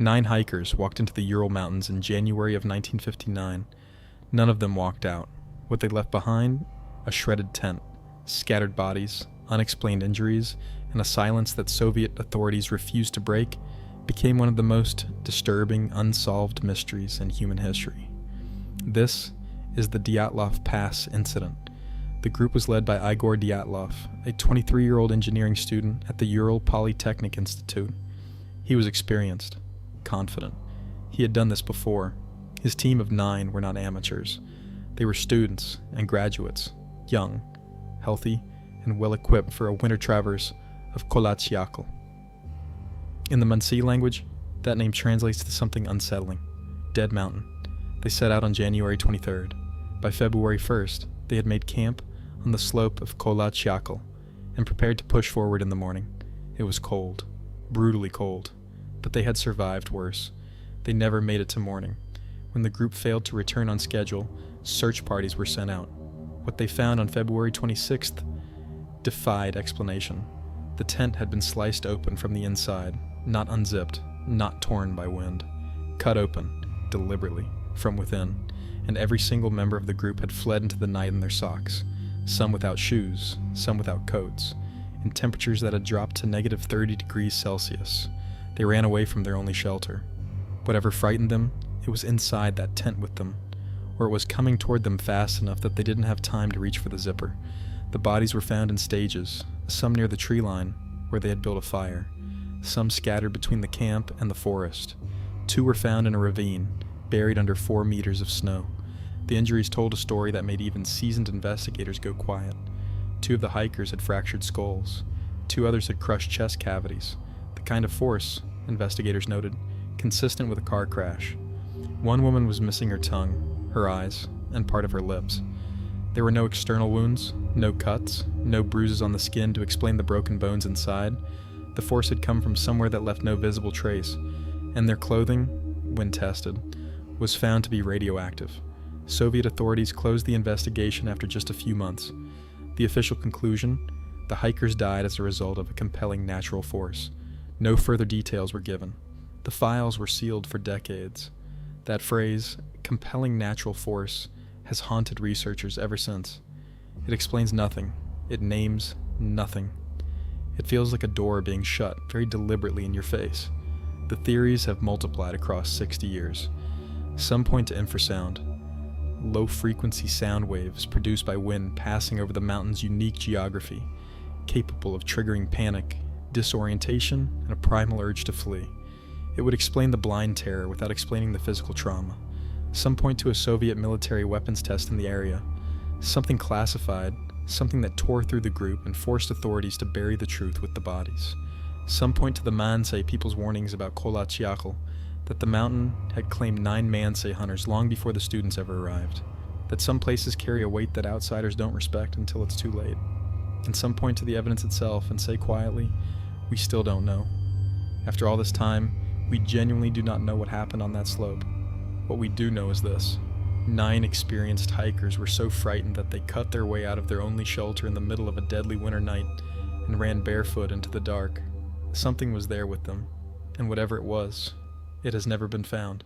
9 hikers walked into the Ural Mountains in January of 1959. None of them walked out. What they left behind? A shredded tent, scattered bodies, unexplained injuries, and a silence that Soviet authorities refused to break became one of the most disturbing, unsolved mysteries in human history. This is the Dyatlov Pass Incident. The group was led by Igor Dyatlov, a 23-year-old engineering student at the Ural Polytechnic Institute. He was experienced, confident. He had done this before. His team of 9 were not amateurs. They were students and graduates, young, healthy, and well-equipped for a winter traverse of Kolachiakl. In the Munsi language, that name translates to something unsettling, Dead Mountain. They set out on January 23rd. By February 1st, they had made camp on the slope of Kolachiakl and prepared to push forward in the morning. It was cold, brutally cold, but they had survived worse. They never made it to morning. When the group failed to return on schedule, search parties were sent out. What they found on February 26th defied explanation. The tent had been sliced open from the inside, not unzipped, not torn by wind. Cut open, deliberately, from within, and every single member of the group had fled into the night in their socks, some without shoes, some without coats, in temperatures that had dropped to negative 30 degrees Celsius. They ran away from their only shelter. Whatever frightened them, it was inside that tent with them, or it was coming toward them fast enough that they didn't have time to reach for the zipper. The bodies were found in stages, some near the tree line, where they had built a fire, some scattered between the camp and the forest. 2 were found in a ravine, buried under 4 meters of snow. The injuries told a story that made even seasoned investigators go quiet. 2 of the hikers had fractured skulls. 2 others had crushed chest cavities, the kind of force, investigators noted, consistent with a car crash. 1 woman was missing her tongue, her eyes, and part of her lips. There were no external wounds, no cuts, no bruises on the skin to explain the broken bones inside. The force had come from somewhere that left no visible trace, and their clothing, when tested, was found to be radioactive. Soviet authorities closed the investigation after just a few months. The official conclusion: the hikers died as a result of a compelling natural force. No further details were given. The files were sealed for decades. That phrase, compelling natural force, has haunted researchers ever since. It explains nothing. It names nothing. It feels like a door being shut very deliberately in your face. The theories have multiplied across 60 years. Some point to infrasound, low-frequency sound waves produced by wind passing over the mountain's unique geography, capable of triggering panic, disorientation, and a primal urge to flee. It would explain the blind terror without explaining the physical trauma. Some point to a Soviet military weapons test in the area, something classified, something that tore through the group and forced authorities to bury the truth with the bodies. Some point to the Mansi people's warnings about Kolachiakl, that the mountain had claimed 9 Mansi hunters long before the students ever arrived, that some places carry a weight that outsiders don't respect until it's too late. And some point to the evidence itself and say quietly, we still don't know. After all this time, we genuinely do not know what happened on that slope. What we do know is this: 9 experienced hikers were so frightened that they cut their way out of their only shelter in the middle of a deadly winter night and ran barefoot into the dark. Something was there with them, and whatever it was, it has never been found.